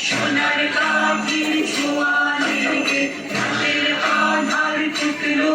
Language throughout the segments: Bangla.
সোনার কাঠির ছোঁয়া লেগে রাতের আধার ফুটলো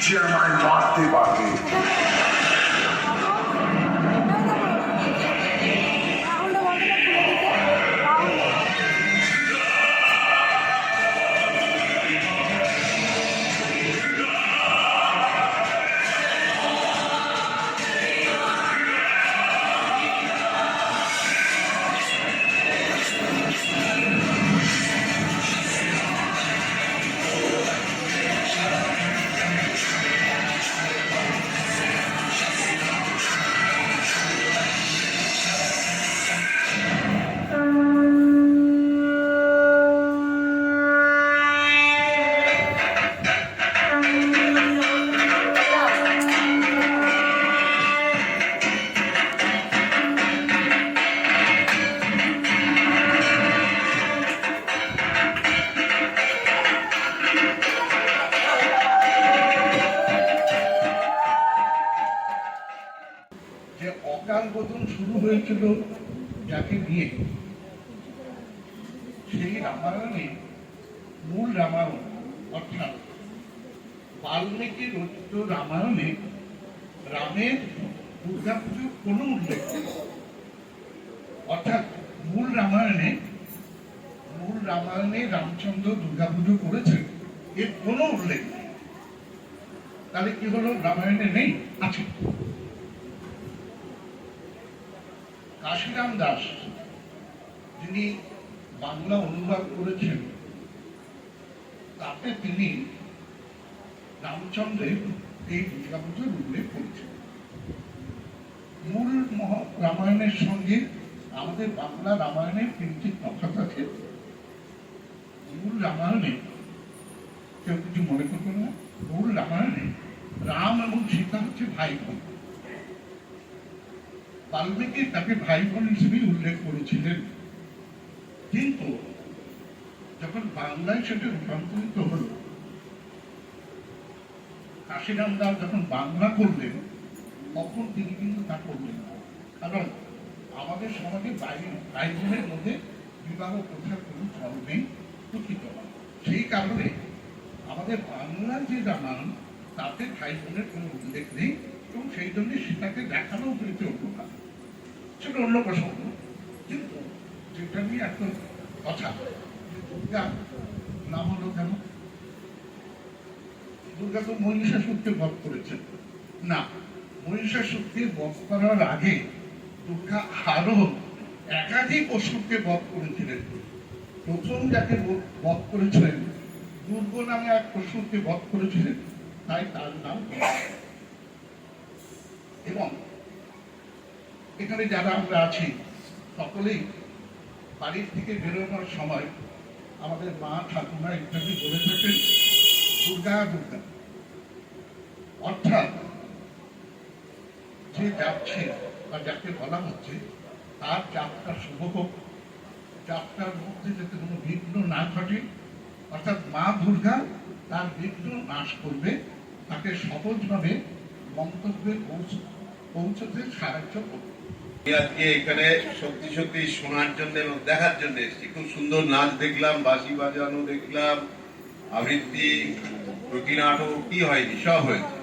যে আমায় মারতে পারবে। অকাল বোধন শুরু হয়েছিল যাকে নিয়ে, সেই রামায়ণে মূল রামায়ণ অর্থাৎ বাল্মীকি রচিত রামায়ণে রামের দুর্গাপুজোর কোনো উল্লেখ নেই। অর্থাৎ মূল রামায়ণে রামচন্দ্র দুর্গাপুজো করেছেন এর কোনো উল্লেখ নেই। তাহলে কি হলো, রামায়ণে নেই? আছে। কাশিরাম দাস যিনি বাংলা অনুবাদ করেছেন, তাতে তিনি রামচন্দ্রের এই দুর্গাপুজোর উল্লেখ করেছেন। মূল রামায়ণের সঙ্গে আমাদের বাংলা রামায়ণের তিনটি তফাৎ আছে। মূল রামায়ণে কেউ কিছু মনে করবেন না, মূল রামায়ণে রাম এবং সীতা হচ্ছে ভাই বোন। বাল্মীকি তাকে ভাই বোন হিসেবে উল্লেখ করেছিলেন, কিন্তু যখন বাংলায় সেটা রূপান্তরিত হল, কাশিরাম দাস যখন বাংলা করলেন, তখন তিনি কিন্তু তা করলেন না। কারণ আমাদের সমাজে ভাই বোনের মধ্যে বিবাহ প্রথার কোনো চল নেই, প্রকৃত নয়। সেই কারণে আমাদের বাংলার যে রামায়ণ তাতে ভাই বোনের কোনো উল্লেখ নেই, এবং সেই জন্য সেটাকে দেখানো হয়েছে অন্যভাবে, সেটা অন্য প্রসঙ্গ। কিন্তু যেটা নিয়ে একটা কথা, যে দুর্গা নাম হলো কেন? দুর্গা তো মহিষাসুরকে বধ করেছেন না, মহিষাসুরকে বধ করার আগে দুর্গা আরো একাধিক অসুরকে বধ করেছিলেন। প্রথম যাকে বধ করেছিলেন, দুর্গ নামে এক অসুরকে বধ করেছিলেন, তাই তার নাম দুর্গা। এবং এখানে যারা আমরা আছি সকলেই বাড়ির থেকে বেরোনোর সময় আমাদের মা ঠাকুমা ইত্যাদি বলে থাকেন দুর্গা দুর্গা। অর্থাৎ যে যাচ্ছে বা যাকে বলা হচ্ছে তার যাত্রা শুভ হোক, যাত্রার মধ্যে যাতে কোনো বিঘ্ন না ঘটে, অর্থাৎ মা দুর্গা তার বিঘ্ন নাশ করবে, তাকে সহজভাবে গন্তব্যে পৌঁছতে সাহায্য করবে। আজকে এখানে সত্যি সত্যি শোনার জন্য এবং দেখার জন্য এসেছি। খুব সুন্দর নাচ দেখলাম, বাঁশি বাজানো দেখলাম, আবৃত্তি, প্রতি নাটক, কি হয়নি সব হয়েছে।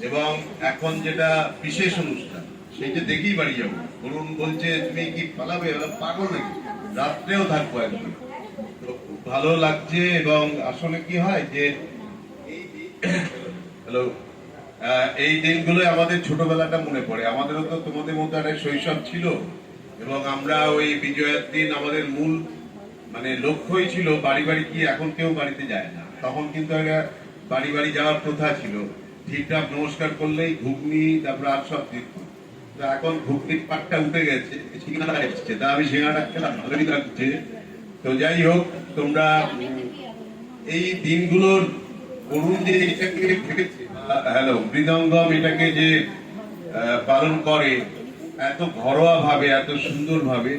এবং এখন যেটা বিশেষ অনুষ্ঠান, সেইটা দেখেই বাড়ি যাবো। বরুণ বলছে তুমি কি পালাবে, পাগল নাকি, রাত্রেও থাকবো একদম। তো খুব ভালো লাগছে। এবং আসলে কি হয় যে হ্যালো, এই দিনগুলো আমাদের ছোটবেলাটা মনে পড়ে। আমাদেরও তো তোমাদের মতো একটা শৈশব ছিল, এবং আমরা ওই বিজয়ের দিন আমাদের মূল মানে লক্ষ্যই ছিল বাড়ি বাড়ি গিয়ে। এখন কেউ বাড়িতে যায় না, তখন কিন্তু একটা বাড়ি বাড়ি যাওয়ার প্রথা ছিল। ঠিকঠাক নমস্কার করলেই ঘুগনি, তারপরে আর সব দিত। তো এখন ঘুগনির পাটটা উঠে গেছে, সিঙ্গাড়া এসছে, তা আমি সিঙ্গাড়া খেলাম, ভালোই লাগছে। তো যাই হোক, তোমরা এই দিনগুলোর করুন যে এটাকে ভেবেছে, হ্যালো, মৃদঙ্গম এটাকে যে পালন করে এত ঘরোয়া ভাবে, এত সুন্দর ভাবে,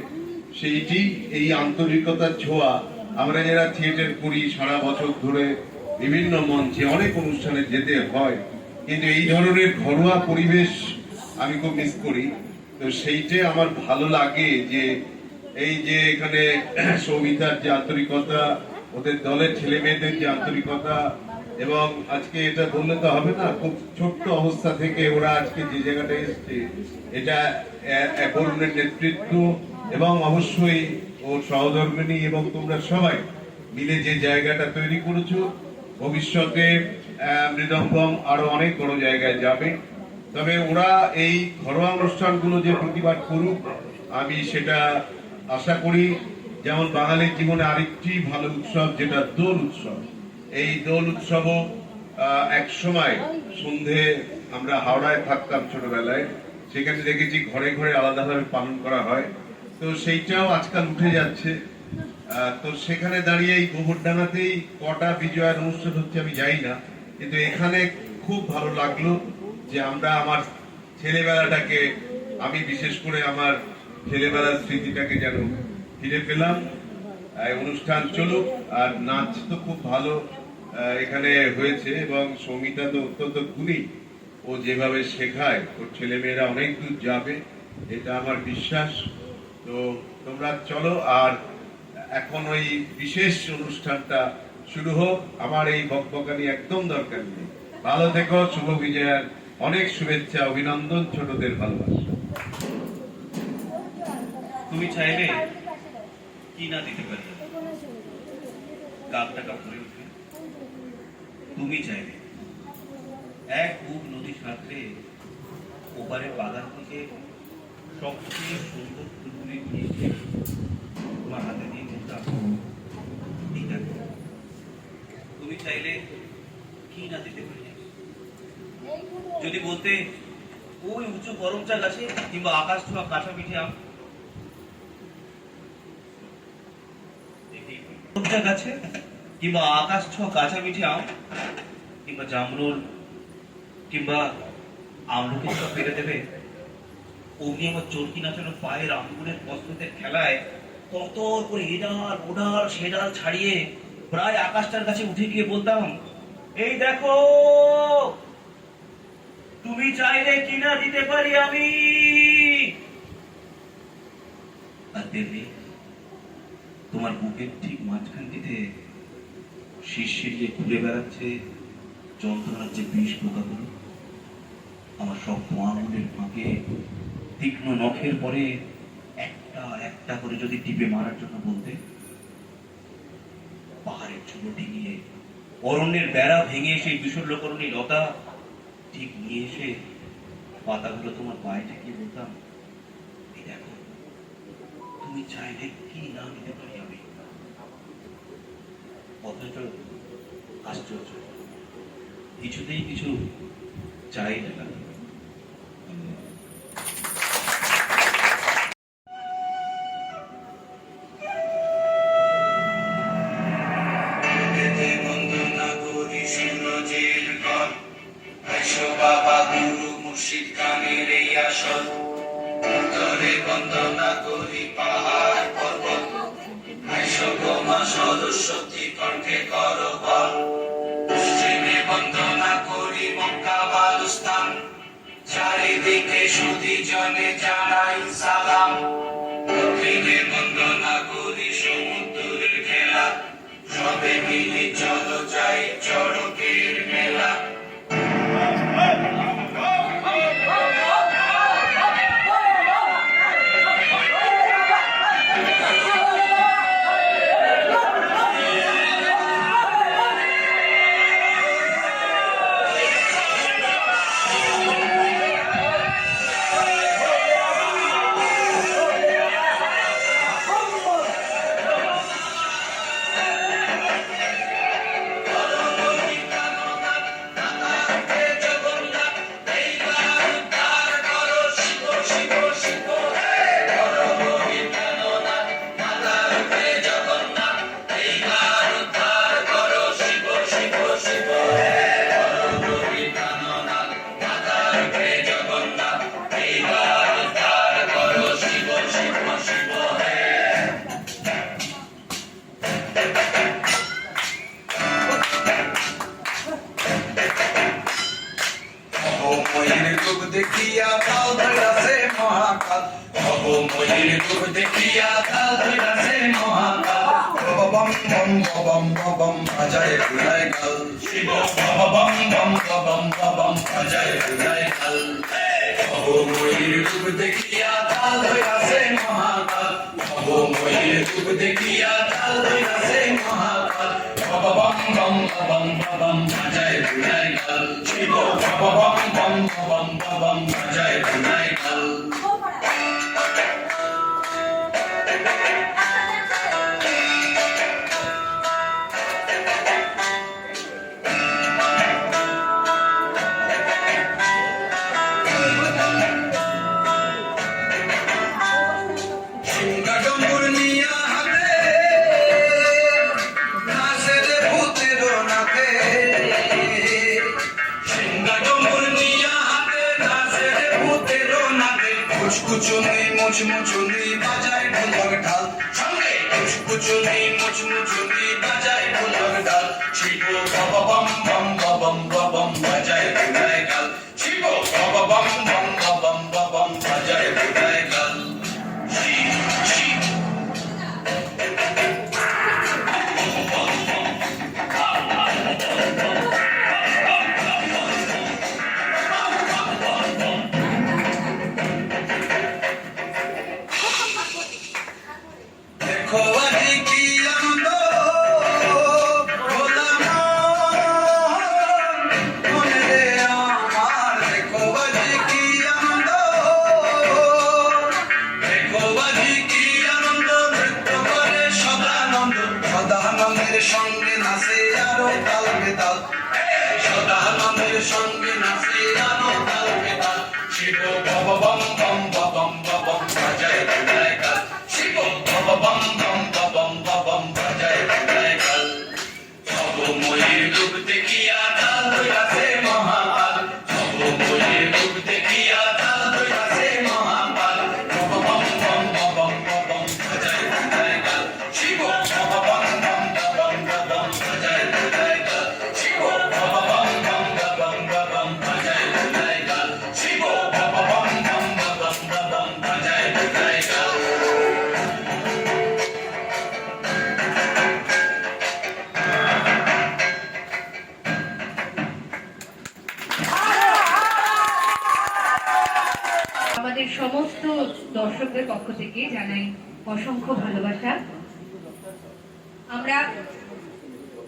সেইটি এই আন্তরিকতার ছোঁয়া। আমরা যারা থিয়েটার করি সারা বছর ধরে, বিভিন্ন মঞ্চে অনেক অনুষ্ঠানে যেতে হয়, কিন্তু এই ধরনের ঘরোয়া পরিবেশ আমি খুব মিস করি। তো সেইটা আমার ভালো লাগে যে এই যে এখানে সৌমিতার যে আন্তরিকতা, ওদের দলের ছেলে মেয়েদের যে আন্তরিকতা, এবং আজকে এটা বললে তো হবে না, খুব ছোট্ট অবস্থা থেকে ওরা আজকে যে জায়গাটা এসছে, এটা বরুণের নেতৃত্ব এবং অবশ্যই ওর সহধর্মিণী এবং তোমরা সবাই মিলে যে জায়গাটা তৈরি করেছো। ভবিষ্যতে মৃদঙ্গম আরো অনেক বড় জায়গায় যাবে। তবে ওরা এই ঘরোয়া অনুষ্ঠানগুলো যে প্রতিবাদ করুক, আমি সেটা আশা করি। যেমন বাঙালির জীবনে আরেকটি ভালো উৎসব যেটা দোল উৎসব, এই দোল উৎসবও এক সময় সন্ধে আমরা হাওড়ায় থাকতাম ছোটবেলায়, সেখানে দেখেছি ঘরে ঘরে আলাদাভাবে পালন করা হয়। তো সেইটাও আজকাল উঠে যাচ্ছে। তো সেখানে দাঁড়িয়ে এই গোবরডাঙ্গাতেই কটা বিজয়ের অনুষ্ঠান হচ্ছে আমি জানি না, কিন্তু এখানে খুব ভালো লাগলো যে আমরা আমার ছেলেবেলাটাকে, আমি বিশেষ করে আমার ছেলেবেলার স্মৃতিটাকে যেন ফিরে পেলাম। অনুষ্ঠান চলুক, আর নাচ তো খুব ভালো এখানে হয়েছে, এবং সৌমিতা তো অত্যন্ত গুণী। ও যেভাবে শেখায়, ওর ছেলে মেয়েরা অনেক দূর যাবে, এটা আমার বিশ্বাস। তো তোমরা চলো, আর এখন ওই বিশেষ অনুষ্ঠানটা শুরু হোক। আমার এই বকবকানি একদম দরকার নেই। ভালো থেকো, শুভ বিজয়ার অনেক শুভেচ্ছা, অভিনন্দন, ছোটদের ভালোবাসা। তুমি চাইলে কি না দিতে পারি, কাপ টাকা ভরে উঠবে। তুমি চাইলে এক বুক নদী সাঁতরে ওপারে বাগান থেকে সবচেয়ে সুন্দর ফুলগুলি নিয়ে তোমার হাতে দিয়ে বলতাম, এই দেখো। তুমি চাইলে কি না দিতে পারি, যদি বলতে ওই উঁচু করমচা গাছে কিংবা আকাশ ছোঁয়া কাঁচা পিঠে আম, গাছে কিংবা আকাশ ছোঁয়া কাঁচা মিঠে আম, কিংবা জামরুল, কিংবা আমলকি পেরে দেবে। অমনি আমার চরকি নাচানো পায়ের আঙ্গুলের বস্ত্রদের খেলায় কত করে এডাল ওডাল সেডাল ছাড়িয়ে প্রায় আকাশটার কাছে উঠে গিয়ে বলতাম, এই দেখো, তুমি চাইলে কিনা দিতে পারি আমি। আর তেমনি তোমার বুকের ঠিক মাঝখানটিতে শিরশিরিয়ে ঘুরে বেড়াচ্ছে যন্ত্রণার যে বিষ পোকাগুলো। আমার সব আঙুলের ফাঁকে তীক্ষ্ণ নখের পরে একটা একটা করে যদি টিপে মারার জন্য বলতে, পাহাড়ের চুলো ডিঙিয়ে অরণ্যের বেড়া ভেঙে সেই বিশল্যকরণী লতা ঠিক নিয়ে এসে পাতাগুলো তোমার পায়ে ঠেকিয়ে বলতাম, এই দেখো, তুমি চাইলে কি না নিতে পারি আমি। অথচ আশ্চর্য, কিছুতেই কিছু চাই না। বন্দনা করি সূর্যের ঘর, আইসো বাবা গুরু মুর্শিদ কানের এই আসর। উত্তরে বন্দনা করি পাহাড় পর্বত, আইসো গো মা সরস্বতী কণ্ঠে করো বল। পশ্চিমে বন্দনা করি মক্কা বালুস্তান, চারিদিকে সুধী জনে জানাই সালাম। দক্ষিণে বন্দনা করি সমুদ্রের খেলা, সবে মিলে চলো যাই চড়কের মেলা। দেখিয়া কাল ধরাছে মহাকাল, মহির রূপ দেখিয়া কাল ধরাছে মহাকাল। বম বম বম বম বাজায় বুলাই কাল, শিব বম বম বম বম বাজায় বুলাই কাল। মহির রূপ দেখিয়া কাল ধরাছে মহাকাল, মহির রূপ দেখিয়া কাল ধরাছে মহাকাল। বম বম বম বম বাজায় বুলাই কাল, শিব বম বম বম বম বাজায় বুলাই কাল। কুচুনি মুচমুচুনি বাজায় ঢোলক ঢাল, সঙ্গে কুচকুচুনি মুচমুচুনি বাজায় ঢোলক ঢাল। শিব বম বম বম বম বাজায় বুলাই গাল, শিব বম বম বম বম বাজায় বুলাই গাল। সঙ্গে নাচে আরো তাল বেতাল, সদানন্দের সঙ্গে নাচে আরো তাল বেতাল। শিব বম বম বম বম বাজায় বুলাই কাল, শিব বম বম বম বম বাজায় বুলাই কাল। সব ময়ূর রূপ দেখিয়া তাল ধরাছে মহাকাল, সব ময়ূর রূপ দেখিয়া তাল ধরাছে মহাকাল। বম বম বম বম বাজায় বুলাই কাল, শিব বম বম বম বম বাজায় বুলাই কাল, শিব বম বম বম বম বাজায় বুলাই কাল, শিব বম বম বম বম বাজায় বুলাই কাল। সংঘের পক্ষ থেকে জানাই অসংখ্য ভালোবাসা। আমরা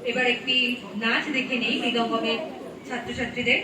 এবার একটি নাচ দেখে নেই মৃদঙ্গমের ছাত্রছাত্রীদের।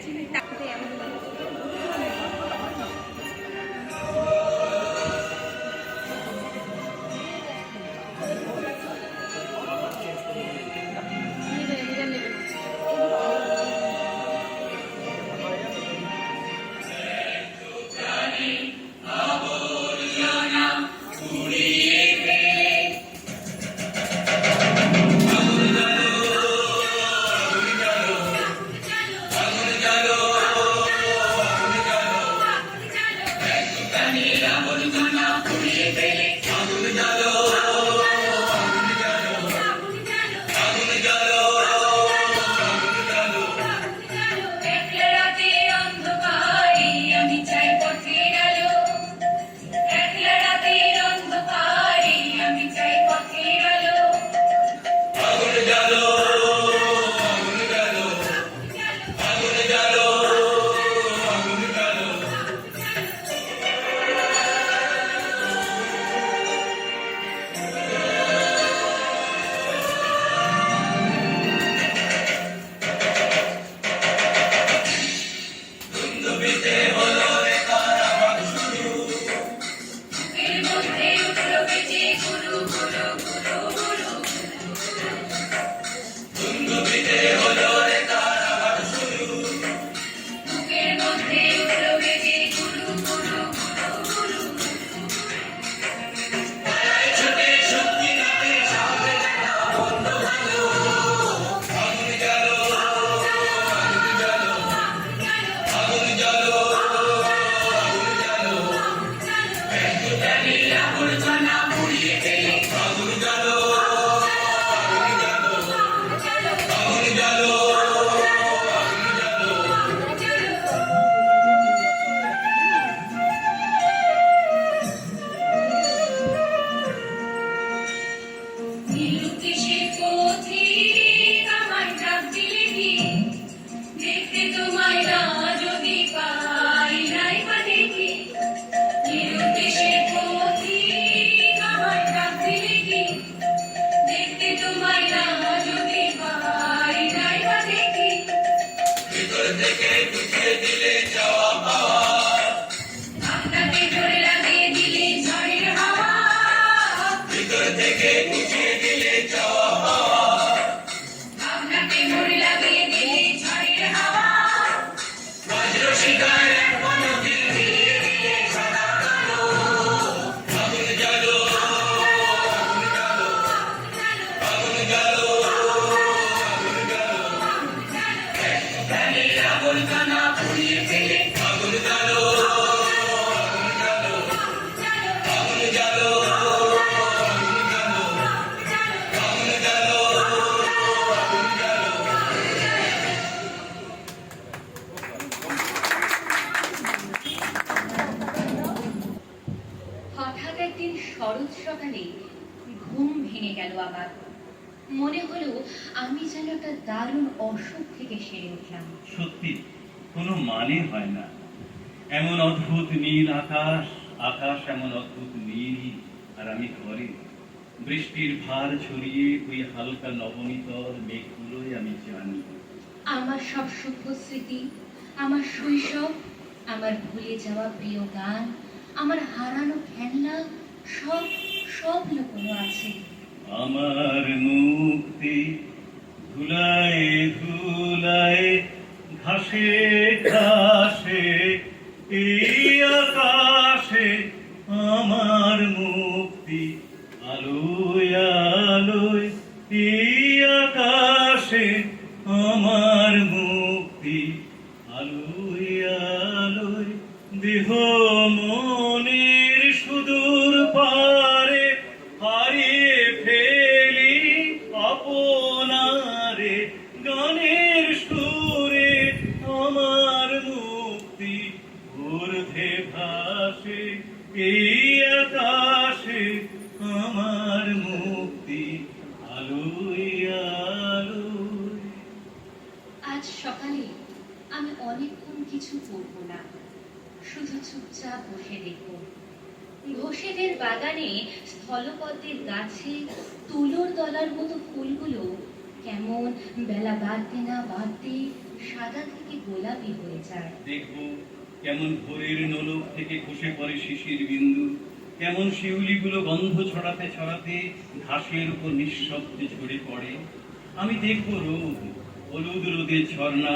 হঠাৎ একদিন শরৎ সকালে ঘুম ভেঙে গেল আমার। মনে হলো আমি যেন একটা দারুণ অসুখ থেকে সেরে উঠলাম। সত্যি কোনো মানে হয় না, এমন অদ্ভুত নীল আকাশ, আকাশ এমন অদ্ভুত নীল, আর আমি ঘরে বৃষ্টির ভার ছড়িয়ে ওই হালকা নবনীতল মেঘগুলোই আমি জানি। আমার সব শুভ স্মৃতি, আমার শৈশব, আমার ভুলে যাওয়া প্রিয় গান, আমার হারানো খেলনা, সব সব লুকোনো আছে। আমার মুক্তি ধুলায় ধুলায়, ঘাসে ঘাসে, এই আকাশে আমার মুক্তি, আলোয় আলোয়, এই আকাশে আমার মুক্তি, আলোয় আলোয়, দেহ মনের সুদূর পারে হারিয়ে ফেলি আপনারে, গানের সুরে আমার মুক্তি, ঊর্ধ্বে ভাসে এই আকাশে আমার মুক্তি, আলোয় আলোয়। আজ সকালে আমি অনেকক্ষণ কিছু করব না, শুধু চুপচাপ বসে দেখব। ঘোষেদের বাগানে স্থলপদ্মের গাছে তুলোর দলার মতো ফুলগুলো কেমন বেলা বাড়তে না বাড়তে সাদা থেকে গোলাপি হয়ে যায়। দেখবো কেমন ভোরের নোলক থেকে খসে পড়ে শিশির বিন্দু, কেমন শিউলিগুলো গন্ধ ছড়াতে ছড়াতে ঘাসের উপর নিঃশব্দে ঝরে পড়ে। আমি দেখবো রোদ, হলুদ রোদের ঝর্ণা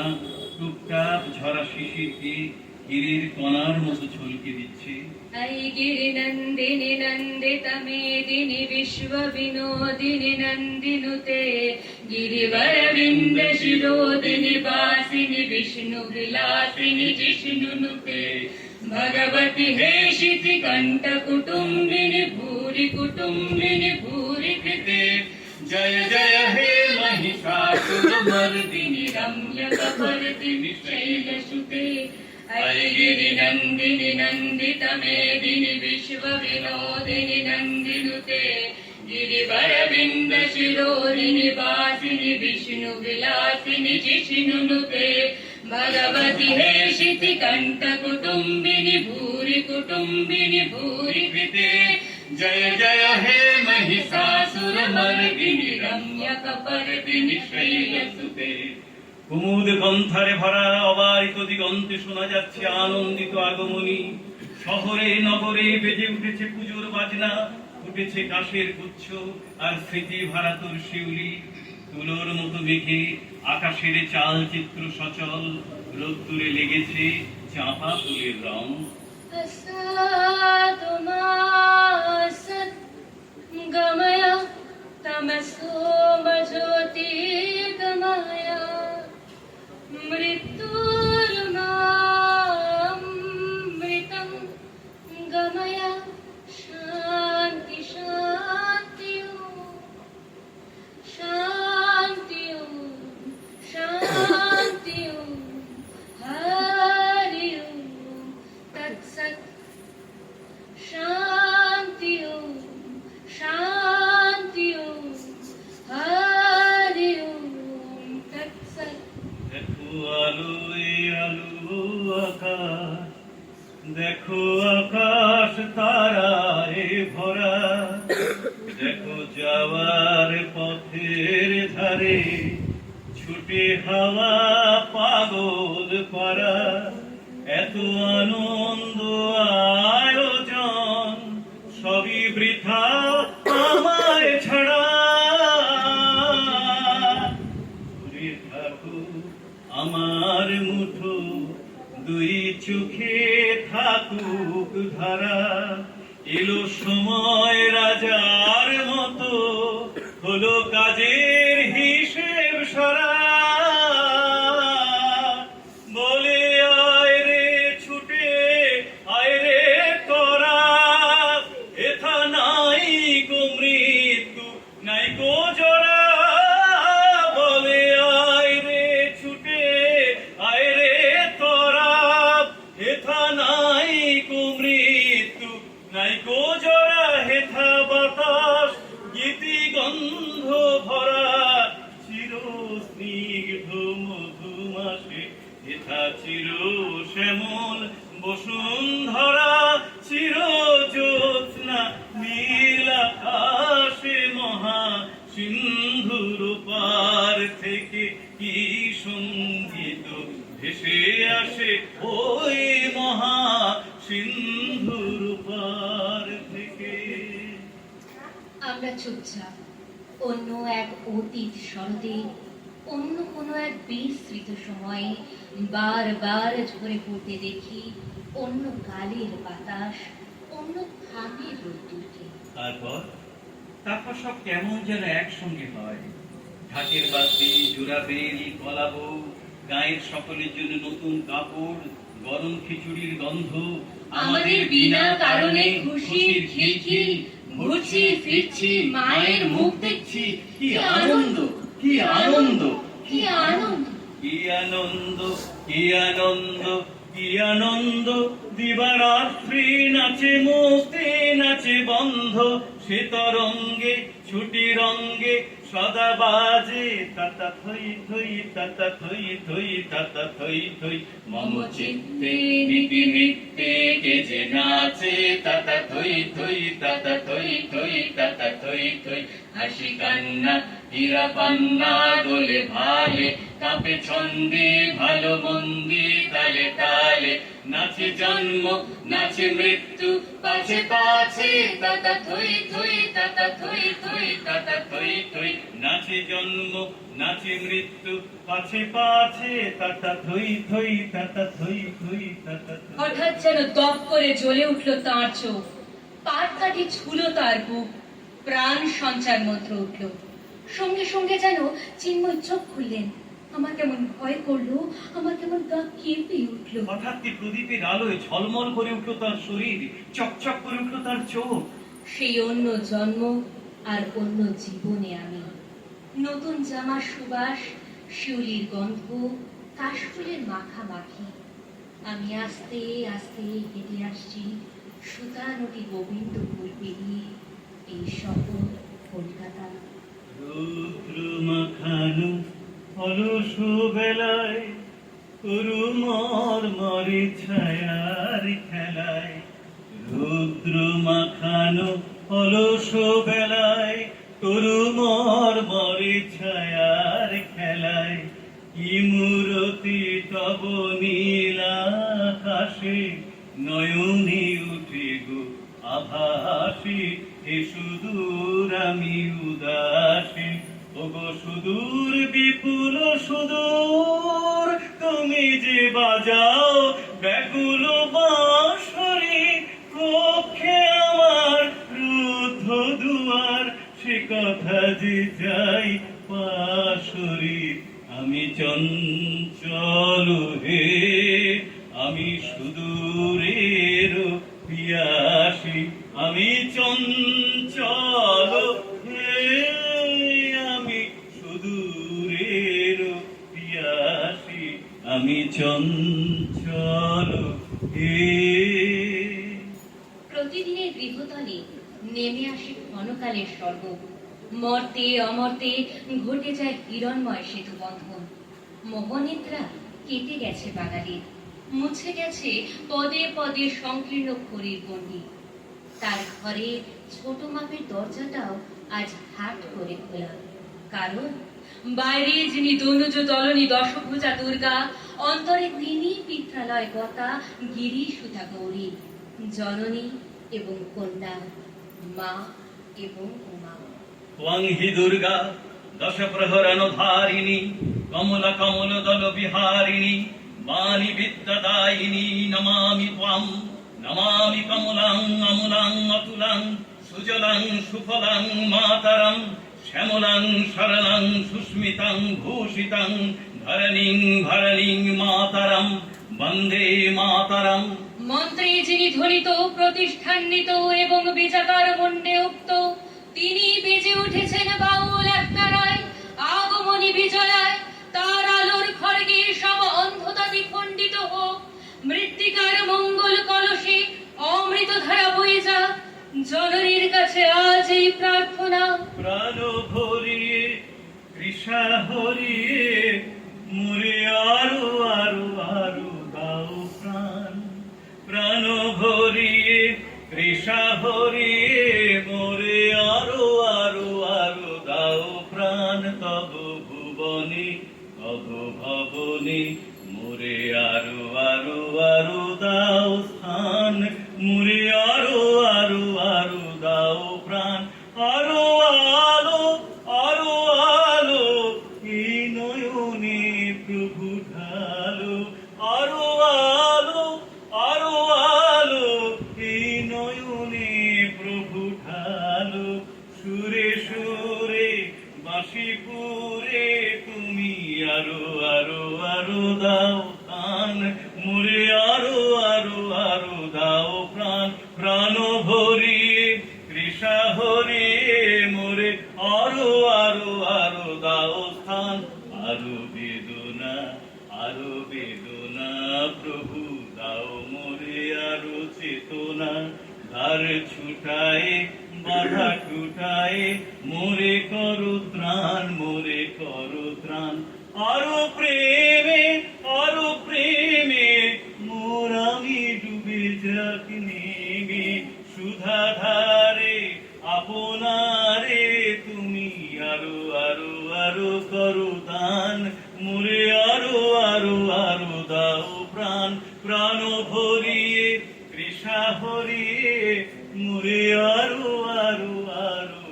টুকটাক ঝরা শিশিরকে হীরের কণার মতো ছলকে দিচ্ছে। ऐ गिरिनन्दिनि नन्दितमेदिनि विश्वविनोदिनि नन्दिनुते गिरिवरविन्दशिरोदिनि वासिनि विष्णुविलासिनि जिष्णुनुते भगवति हेशिति कण्ठकुटुम्बिनि भूरि कुटुम्बिनि भूरि कृते जय जय हे महिषासुरमर्दिनि रम्यकपर्दिनि शैलसुते ऐ गिरिनन्दिनि नन्दितमेदिनि विश्वविनोदिनि नन्दिनुते गिरिवरविन्दशिरोदिनि वासिनि विष्णुविलासिनि जिष्णुनुते भगवति हेशिति कण्ठकुटुम्बिनि भूरि कुटुम्बिनि भूरि कृते जय जय हे महिषासुरमर्दिनि रम्यकपर्दिनि शैलसुते। কুমুদ গন্থারে ভরা অবারিত দিগন্তে শোনা যাচ্ছে আনন্দিত আগমনী। শহরে নগরে বেজে উঠেছে পুজোর বাজনা, উঠেছে কাশের গুচ্ছ আর স্মৃতি ভরা তোর শিউলি। তুলোর মতো মেঘে আকাশের চালচিত্র সচল, রোদ্দুরে লেগেছে চাঁপা ফুলের রং। असातु मा सत् गमय तमसो ज्योतिर्गमय मृत्युर्मामृतं गमय शान्ति शान्ति शान्ति शान्ति हरि ओम तत्सत् शान्ति ओम शान्ति ओम हरि ओम तत्सत्। দেখো আলো এই আলো আকাশ, দেখো আকাশ তারায় ভরা, দেখো যাওয়ার পথের ধারে ছুটে হাওয়া পাগল পারা। এত আনন্দ আয়োজন সবই বৃথা আমায় ছাড়া। ঘুরে থাকো আমার মুঠো, দুই চোখে থাকুক ধারা। এলো সময় রাজার মতো, হলো কাজের হিসেব সারা। বলে আয় রে ছুটে আয় রে তোরা, এথা নাই গো মৃত্যু নাই গো জরা। বলে আয় রে ছুটে আয় রে তোরা, হেথা নাই গো মৃত্যু নাই গো জরা। হেথা বাতাস গীতি গন্ধ ভরা, চির স্নিগ্ধ মধুমাসে হেথা চির শ্যামল বসুন্ধরা। চির জ্যোৎস্না নীল আকাশে মহা সিন্ধুর পার থেকে কি সঙ্গীত ভেসে আসে ওই মহা সিন্ধুর পার থেকে। আমরা চুপচাপ অন্য এক অতীত শরতে, অন্য কোনো এক বিস্মৃত সময়ে বারবার ঝরে পড়তে দেখি অন্য কালের বাতাস, অন্য খামের রোদ্দুরকে। তারপর সব কেমন যেন একসঙ্গে হয়। ঢাকের বাদ্যি, জোড়া বেল, কলাবৌ, গায়ের সকলের জন্য নতুন কাপড়, গরম খিচুড়ির গন্ধ। আমাদের বিনা কারণে খুশির খিলখিল, ঘুরছি ফিরছি মায়ের মুখ দেখছি। কি আনন্দ, কি আনন্দ, কি আনন্দ, কি আনন্দ, কি আনন্দ, কি আনন্দ দিবারাত্রি নাচে মস্তি নাচে বন্ধ সে তরঙ্গে ছুটি রঙ্গে সদা বাজে তাতা থই থই তাতা থই থই তাতা থই থই মম চিত্তে নীতি নৃত্যে কে যে নাচে তাতা থই থই তাতা থই থই তাতা থই থই হাসি কান্না হীরা পান্না দোলে ভালে কাপে ছন্দে ভালো মন্দি তালে তালে নাচে জন্ম নাচে মৃত্যু পাছে পাছে তাতা থই থই তাতা থই থই তাতা থই থই নাচে জন্ম নাচে মৃত্যু পাছে পাছে তাতা থই থই তাতা থই থই তাতা থই। হঠাৎ যেন দপ করে জ্বলে উঠল তাঁর চোখ, পাট কাঠি ছুলো তার বুক, প্রাণ সঞ্চার মন্ত্র উঠল। সঙ্গে সঙ্গে যেন চিন্ময় চোখ খুললেন। আমার কেমন ভয় করলো, আমার কেমন গা কেঁপে উঠল। হঠাৎ কি প্রদীপের আলোয় ঝলমল করে উঠল তার শরীর, চকচক করে উঠল তার চোখ। সেই অন্য জন্ম আর অন্য জীবনে আমি। নতুন জামার সুবাস, শিউলির গন্ধ, কাশফুলের মাখামাখি। আমি আস্তে আস্তে হেঁটে আসছি সুতানুটি গোবিন্দপুর পেরিয়ে এই শহর কলকাতা। রৌদ্র মাখানো অলস বেলায় তরু মরে ছায়ার খেলায়, রৌদ্র মাখানো অলস বেলায় তরু মরে ছায়ার খেলায়, কি মূরতি তব নীলাকাশে নয়নে উঠে গো আভাসে, হে সুদূর আমি উদাসী ওগো সুদূর বিপুল সুদূর, তুমি যে বাজাও ব্যাকুল বাঁশরি, কক্ষে আমার রুদ্ধ দুয়ার সে কথা যে যাই পাশরি। আমি চঞ্চল হে আমি সুদূরের পিয়াসী, আমি চঞ্চল হে আমি সুদূরের পিয়াসী, আমি চঞ্চল হে। প্রতিদিনের গৃহতলে নেমে আসে ক্ষণকালের স্বর্গ, মর্তে অমর্তে ঘটে যায় হিরণময় সেতু বন্ধন। মোহনিদ্রা কেটে গেছে বাঙালির, মুছে গেছে পদে পদে সংকীর্ণ খড়ির গণ্ডি। তার ঘরে ছোট মাপের দরজাটাও আজ হাট করে খোলা, কারণ বাইরে যিনি দনুজ দলনী দশভুজা দুর্গা, অন্তরে তিনি পিত্রালয় গতা গিরি সুতা গৌরী, জননী এবং কন্যা, মা এবং উমা। ত্বং হি দুর্গা দশ প্রহরণধারিণী, কমল কমল দল বিহারিণী, বাণী বিদ্যাদায়িনী নমামি ত্বং। নমামি কমলাং অমলাং অতুলাং সুজলাং সুফলাং মাতরং, শ্যামলাং সরলাং সুস্মিতাং ভূষিতাং ধরণীং ভরণীং মাতরম, বন্দে মাতরম। মন্ত্রে যিনি ধ্বনিত প্রতিষ্ঠান্বিত এবং বিজাকার মণ্ডে উক্ত, তিনি বেজে উঠেছেন বাউল একতারায়, আগমনী বিজয়ায়। তার আলোর খড়গে সব অন্ধতা বিখণ্ডিত হোক, মৃত্তিকার মঙ্গল কলসে অমৃত ধারা বয়ে যাক। জননীর কাছে আজ এই প্রার্থনা। প্রাণ ভরিয়ে কৃষা হরিয়ে মুরে আরো আরো আরো দাও প্রাণ, প্রাণ ভরিয়ে কৃষা হরিয়ে মোরে আরো আরো আরো দাও প্রাণ। তব ভুবনে তব ভবনে মোরে আরো আরো আরো দাও স্থান, মোরে আরো আরো আরো দাও প্রাণ। আরো আলো আরো আলো এই নয়নে প্রভু ঢালো, আরো আলো আরো আলো এই নয়নে প্রভু ঢালো। সুরে সুরে বাঁশিপুরে তুমি আরো আরো আরো দাও প্রাণ, মোরে আরো আরো আরো দাও প্রাণ। প্রাণ ভরিয়ে কৃষা হরিয়ে মোরে আরো আরো আরো দাও স্থান। আরো বেদনা প্রভু গায়ে, মোরে করো ত্রাণ, মোরে করো ত্রাণ। আরো প্রেমে মোর আমি ডুবে যাক নেমে, সুধা ধারে আপনারে তুমি আরো আরো আরো করো দান, মোরে আরো আরো আরো দাও প্রাণ। প্রাণ ভরিয়ে তৃষা হরিয়ে মোরে আরো আরো আরো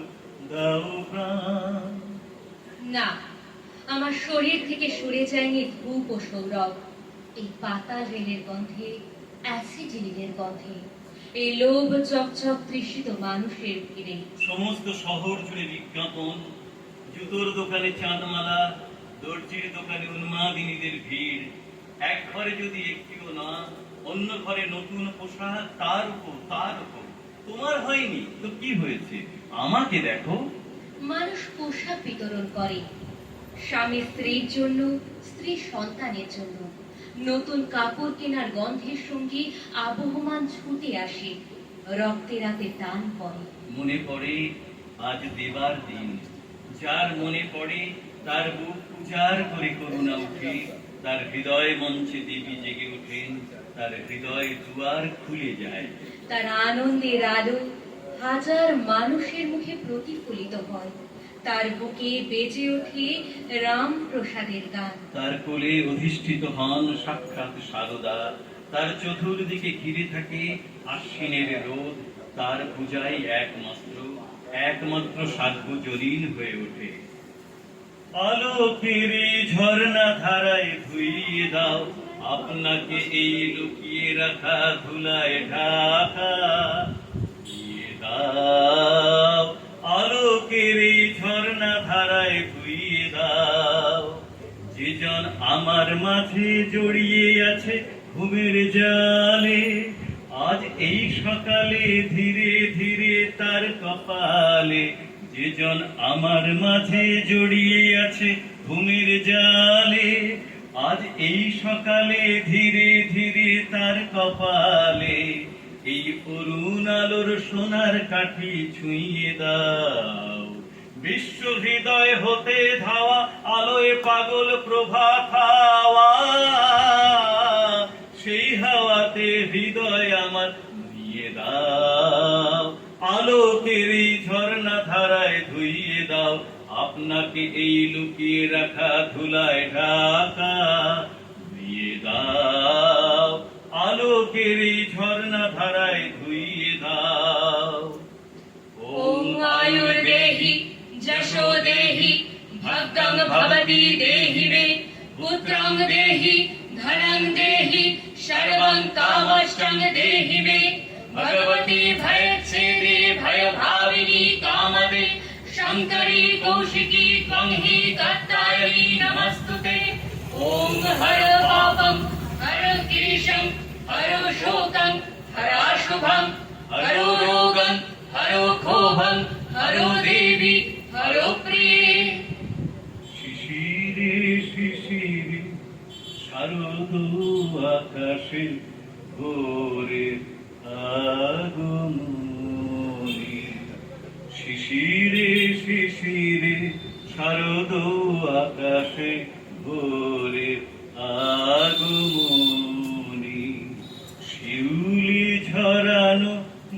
দাও প্রাণ। না, আমার শরীর থেকে সরে যায়নি ধূপ ও সৌরভ। এই পাতাল রেলের গন্ধে, অ্যাসিডিনের গন্ধে, এই লোভ চকচক তৃষিত মানুষের ভিড়ে। সমস্ত শহর জুড়ে বিজ্ঞাপন, জুতোর দোকানে চাঁদমালা, দর্জির দোকানে উন্মাদিনীদের ভিড়। এক ঘরে যদি একটিও না, অন্য ঘরে নতুন পোশাক, তার উপর। তোমার হয়নি তো কি হয়েছে, আমাকে দেখো। মানুষ পোশাক বিতরণ করে, স্বামী স্ত্রীর জন্য, স্ত্রী সন্তানের জন্য। নতুন কাপড় কেনার গন্ধের সঙ্গে আবহমান ছুটে আসে, রক্তে রাতে টান পড়ে। মনে পড়ে আজ দেবার দিন, যার মনে পড়ে তার বুক উজাড় করে করুণা উঠে, তার হৃদয় মঞ্চে দেবী জেগে ওঠেন, তার হৃদয় দুয়ার খুলে যায়। তার আনন্দের আলো হাজার মানুষের মুখে প্রতিফলিত হয়, তার বুকে বেজে ওঠে রামপ্রসাদের গান। তার কোলে অধিষ্ঠিত হন সাক্ষাৎ সারদা, তার চতুর্দিকে ঘিরে থাকে আশ্বিনের রোদ, তার পূজায় একমাত্র সার্বজনীন হয়ে ওঠে। আলোকের ঝর্ণা ধারায় ধুইয়ে দাও, আপনাকে এই লুকিয়ে রাখা ধুলায় ঢাকা দিয়ে দাও। আলোকের ঝর্ণা ধারায় ধুইয়ে দাও, যে জন আমার মাঝে জড়িয়ে আছে ঘুমের জালে, আজ এই সকালে ধীরে ধীরে তার কপালে। যে জন আমার মাঝে জড়িয়ে আছে ঘুমের জালে, আজ এই সকালে ধীরে ধীরে তার কপালে। এই অরুণ আলোর সোনার কাঠি ছুঁয়ে দাও, বিশ্ব হৃদয় হতে ধাওয়া আলোয় পাগল প্রভাত হাওয়া, সেই হাওয়াতে হৃদয় আমার নিয়ে দাও। আলোকের এই ঝর্ণা ধারায় ধুইয়ে দাও, আপনাকে এই লুকিয়ে রাখা ধুলায় ঢাকা দিয়ে দাও। আলোকের এই ঝর্ণা ধারায় ধুইয়ে দাও। ওম আয়ুর্দেহি যশো দেহি ভক্তং ভবতি দেহি মে, পুত্রং দেহি ধনং দেহি সর্বং কামষ্টং দেহি মে। ভগবতী ভয়চ্ছেদে ভয়ভাবিনী কামদে, শঙ্করী কৌশিকী ত্বং হি কাত্যায়নী নমস্তুতে। ওম হর পাপং হর ক্লেশং হর শোকং হরাশুভং হরো রোগং হরো ক্ষোভং হরো দেবী হরো প্রিয়ে। শিশিরে শিশিরে শারদ আকাশে ভোরে আগমনী। শিশিরে শিশিরে শারদ আকাশে ভোরে আগমনী। শিউলি ঝরানো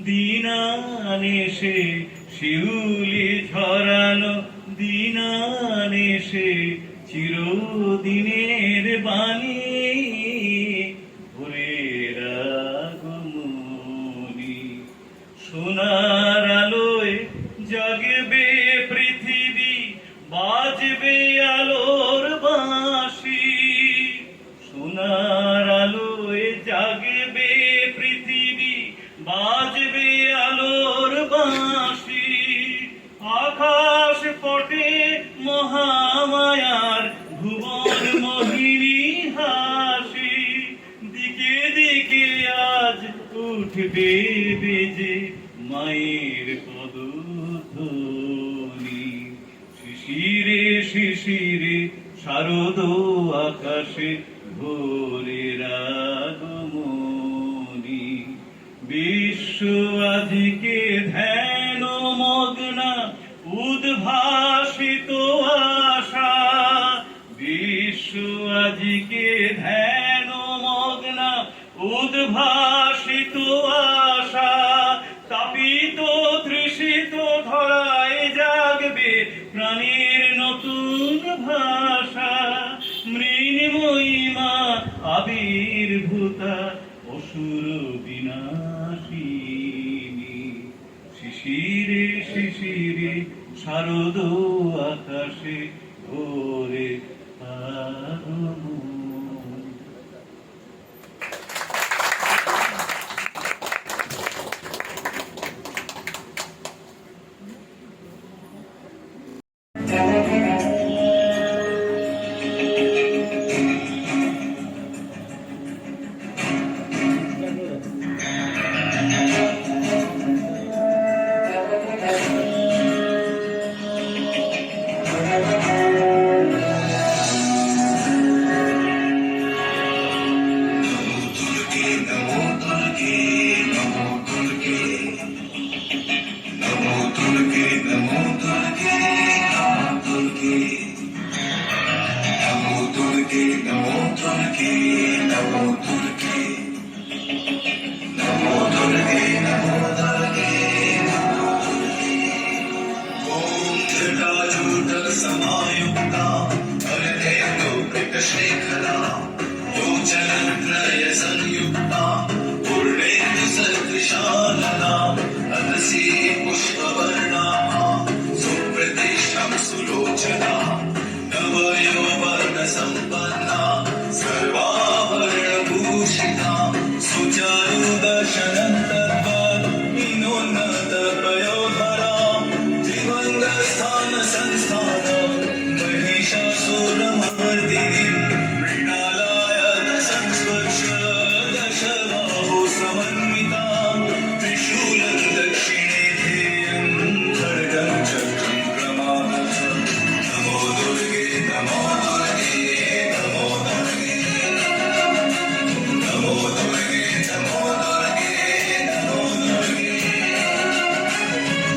দিনানেশে, শিউলি ঝরানো দিনানেশে, চিরদিনের বাণী ভোরের আগমনী। সোনার আলোয় জাগবে পৃথিবী, বাজবে আলোর বাঁশি। সোনার আলোয় জাগবে পৃথিবী, বাজবে আলোর বাঁশি। আকাশ পটে মহামায়ার ভুবন মোহিনী হাসি, দিকে দিকে আজ উঠবে বেজে মায়ের পদধ্বনি। শিশিরে শিশিরে শারদ আকাশে ভোরের আগমনী। বিশ্ব আজকে ধ্যান মগ্না উদ্ভাসিত আশা বিশ্ব আজকে ধ্যান মগ্না উদ্ভাসিত আশা তাপিত তৃষিত ধরায় জাগবে প্রাণীর নতুন ভাষা মৃন্ময়ীমা আবির্ভূতা অসুর বিনাশিনী শিশিরে শিশিরে শারদ আকাশে ভোরে আগমন। समायुक्ता शेखरा योचनत्रय संयुक्ता पूर्णेन्दु सदृशानना अदसी पुष्पवर्णा सुप्रतिष्ठं सुलोचना नवयौवन संपन्ना सर्वाभरणभूषिता सुचारुदर्शनं तद्वन्नोन्नत पयोधरा त्रिभङ्गस्थान संस्थान महिषासुरमर्दिनी मृणालय संस्पर्श दशबाहु समन्विता त्रिशूलं दक्षिणे ध्येयं खड्गं चक्रं प्रमादः नमो दुर्गे नमो दुर्गे नमो दुर्गे नमो दुर्गे नमो दुर्गे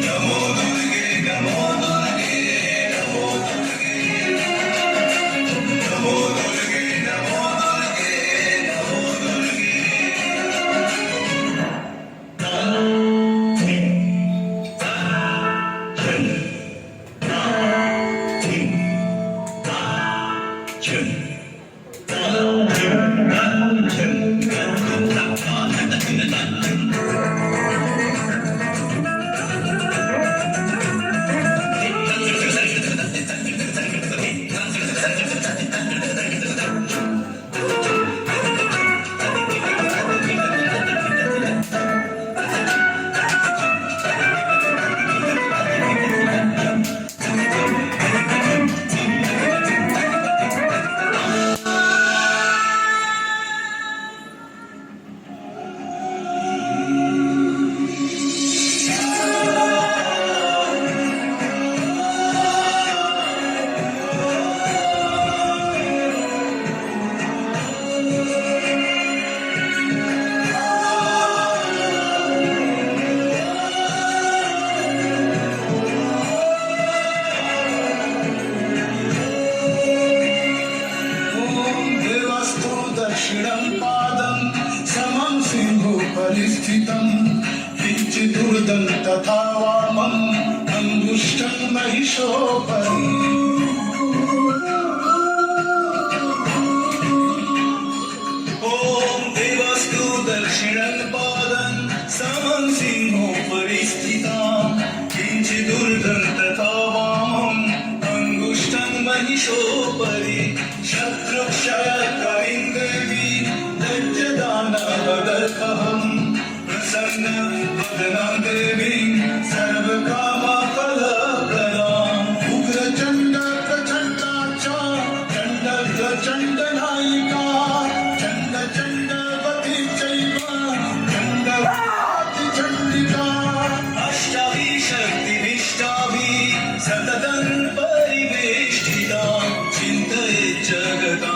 नमो दुर्गे नमो दुर्गे नमो दुर्गे नमो दुर्गे नमो दुर्गे नमो दुर्गे नमो देवस्तु दक्षिणं पादं समं सिंहोपरि स्थितं किञ्चिदूर्ध्वं तथा वामम् अङ्गुष्ठं महिषोपरि ॐ देवस्तु दक्षिणं पादं समं सिंहोपरि स्थितं किञ्चिदूर्ध्वं तथा वामम् अङ्गुष्ठं महिषोपरि शत्रुक्षयकरीं देवी दज्जदानवदर्पहं प्रसन्न वदनां देवीं सर्वकामफलप्रदाम् उग्रचण्ड प्रचण्डा च चण्डप्रचण्डनायिका चण्डचण्डवती चैव चण्डवातिचण्डिका अष्टाभिः शक्तिभिष्टाभिः सततं परिवेष्टिता चिन्तये जगता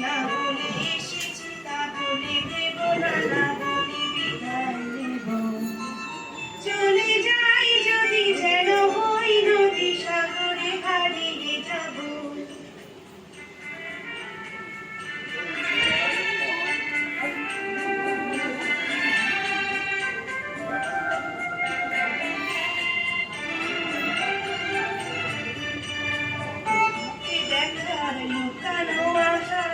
না বলে এসেছি তা বলে দেব না, না বলে বিদায় নেব। চলে যাই যদি যেন হই নদী সাগরে হারিয়ে যাব। দেখার লুকানো আশা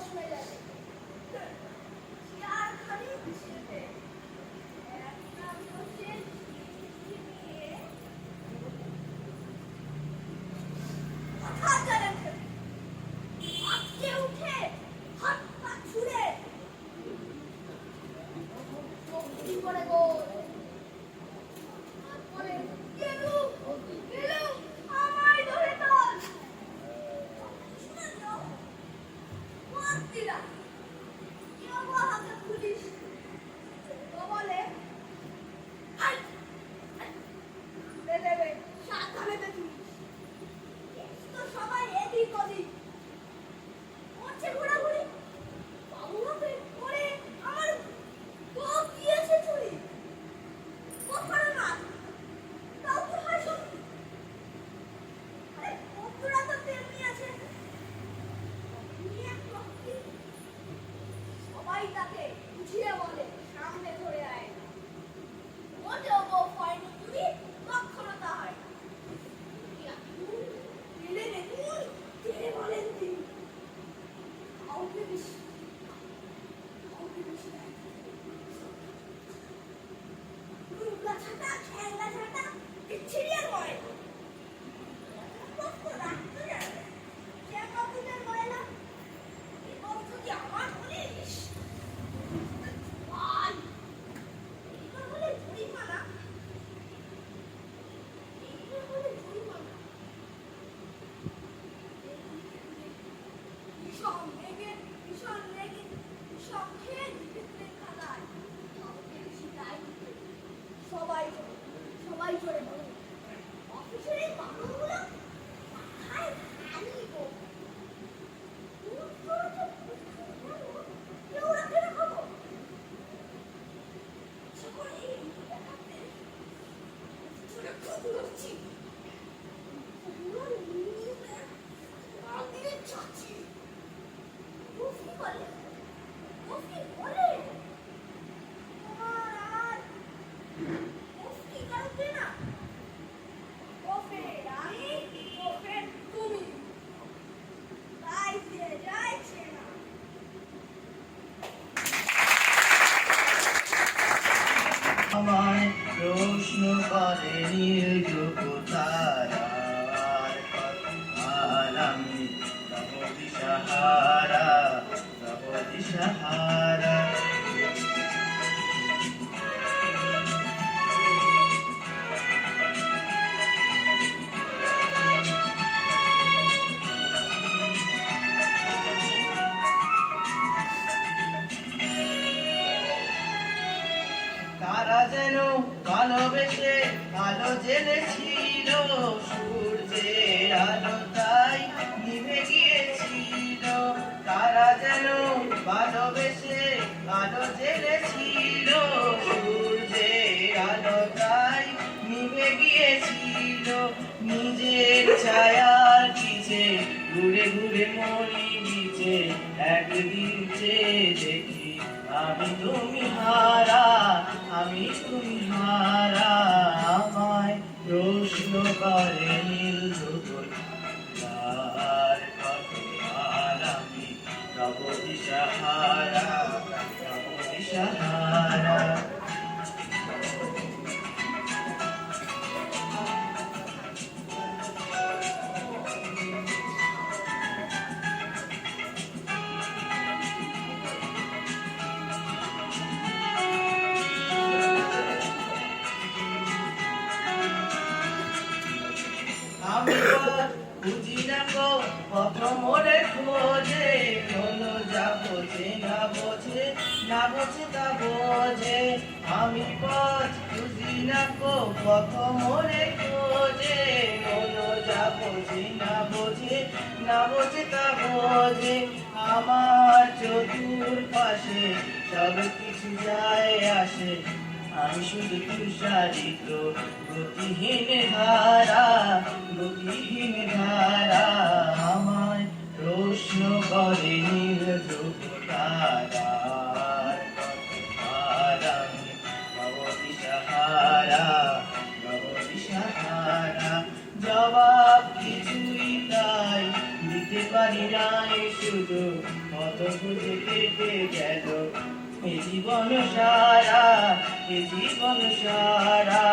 বস মেলাবে আর খালি ছিলবে একটা বসে নিয়ে কথা জানেন আজকে উঠে হাত পা ছুড়ে কি করে গো তারপরে গেলু আমায় ধরে তোল শুনে তো মারতিরা কেউ হাতে পুলিশ তো বলে হাই দেবে সাবধানে দেখি তো সবাই এদিক ওদিক করছে ঘোরাঘুরি বাবুকে করে আমার বউ দিয়েছে চুরি কোথায় না তাও কি হয় সত্যি আরে বন্ধুরা তো তেমনি আছে নিয়ে প্রকৃতি সবাই তাকে বুঝিয়ে বলে সামনে ধরে আয় মোটেও বউ হয়নি চুরি কখনো তা হয় না দিলে দেখুন কে বলেন তিনি কাউকে বেশি রুগলা ছাটা খেলা ছাটা ছিড়িয়ে মরে কষ্ট রাখতে যাবে সে কতদিন মরে না এবং যদি আমার বলিস ভাই এইটা বলে জরিমানা ভীষণ রেগে ভীষণ খেয়ে দিতে খাদায় কাউকে বেশি দায় দিতে সবাই জোরে বলে অফিসের এই বাবুগুলো মাথায় খালি গো কেউ রাখে না খবর সকল এই দেখাতে ছোট কত হচ্ছি চাচ্ছি কফি বলে তোমার আর কফি কাটবে না কফে আমি কফে তুমি তাই যে যাইছে না আমায় প্রশ্ন করে নীল তারার আর আমি তব দিশাহারা তারা যেন ভালোবেসে আলো জেনেছিল সূর্যের আলো তাই নিভে গিয়েছিল তারা যেন ভালোবেসে আলো জেনেছিল সূর্যের আলো তাই নিভে গিয়েছিল নিজের ছায়ার পিছে ঘুরে ঘুরে মরি বিছে একদিন চেয়ে দেখি আমি তুমি হারা আমায় প্রশ্ন করে নীল তার কত আর আমি তব দিশাহারা আমি বুঝি না গো পথ মোরে খোঁজে কোনো যা বোঝে না বোঝে তা বোঝে আমি পথ বুঝি না গো পথ মোরে খোঁজে কোনো যা বোঝে না বোঝে তা বোঝে আমার চতুর পাশে সব কিছু যায় আসে আমি শুধু তুষারিত গতিহীন ধারা আমায় প্রশ্ন করে নীল তারার আর আমি ভবদিশাহারা জবাব কিছুই তাই দিতে পারি নাই শুধু কত খুঁজে কেটে গেল এ জীবন সারা, এ জীবন সারা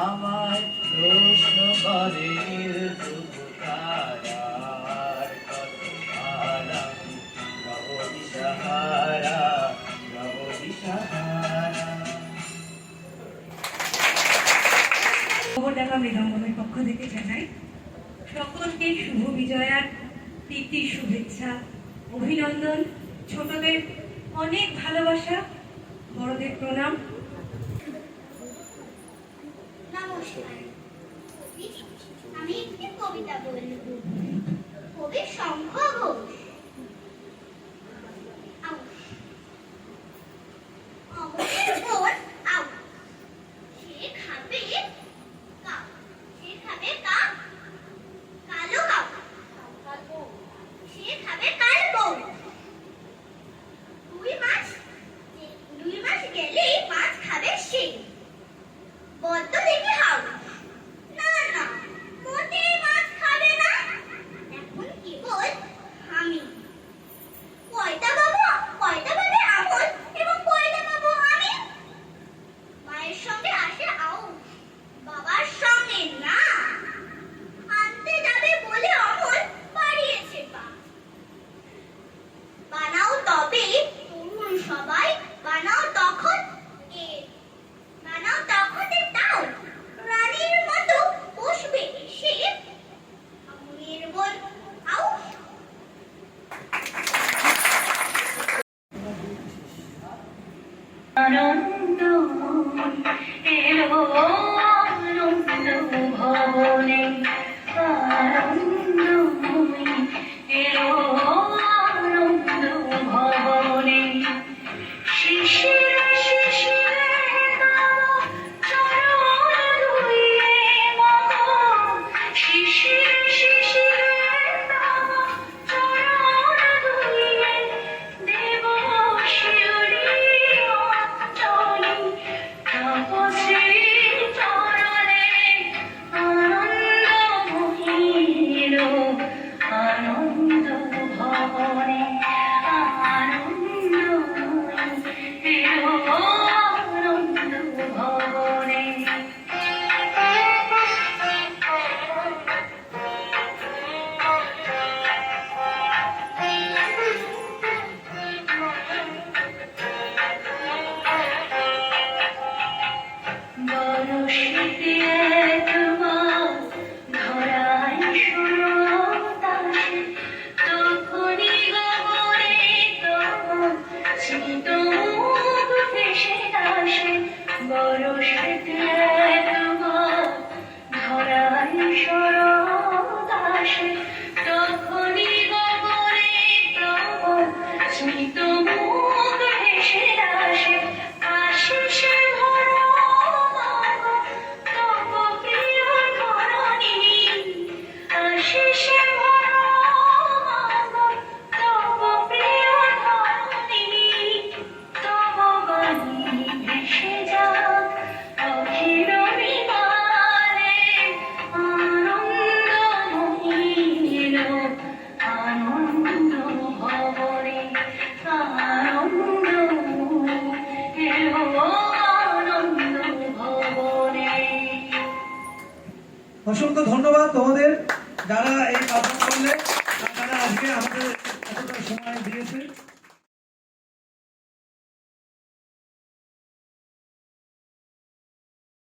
আমায় প্রশ্ন করে ধ্রুব তারার কত হারা, নব দিশাহারা, নব দিশাহারা। খবরডাঙ্গা মৃদঙ্গমের পক্ষ থেকে জানাই সকলকে শুভ বিজয়ার প্রীতির শুভেচ্ছা, অভিনন্দন। ছোটদের অনেক ভালোবাসা, বড়দের প্রণাম। নমস্কার। আমি একটি কবিতা বলব। কবি শঙ্খ ঘোষ। অমরের বোন আউ, সে খাবে কাউ, সে খাবে কাক, কালো কাউ, সে খাবে কাল বউ। 2 মাস গেলেই মাছ খাবে সে। বড্ড দেখে হাউ, না না মোটেই মাছ খাবে না। এখন কেবল আমি। কয়টা পাবো আমল এবং কয়টা পাবো আমি? মায়ের সঙ্গে আসে আউ, বাবার সঙ্গে না। আনতে যাবে বলে অমল বাড়িয়েছে পা। বানাও তবে তরুণ সবাই, বানাও তখন বানাও তখন তাও রানীর মতো বসবে এসে আমনের বল আউ। আনন্দ এলো আনন্দ ভবনে, আনন্দ এলো আনন্দ ভবনে। শিশিরে শিশিরে তব চরণ ধুইয়ে মগো, শিশিরে শিশিরে তব চরণ ধুইয়ে দেব শিউরি অঞ্জলি তব শ্রী চরণে। আনন্দ মহিল আনন্দ ভবনে, আনন্দ এলো আনন্দ ভবনে। বরশিতে তোমার ধরায় সুরতাসে, তখনই গগনে তোমার স্মিত মুখ ভেসে আসে। বরশিতে তোমার ধরায় সুরতাসে, তখনই গগনে তোমার স্মিত মুখ ভেসে আসে। আশিসে ভরা মাগো তব প্রিয় ধরণী, আশিসে ভরা মাগো তব প্রিয় ধরণী। তব বাণী ভেসে যাক অখিল বিমানে, আনন্দ মহিল আনন্দ ভবনে, আনন্দ এলো আনন্দ ভবনে। অসংখ্য ধন্যবাদ তোমাদের যারা এই পারফর্ম করলে, যারা আজকে আমাদের এতটা সময় দিয়েছে।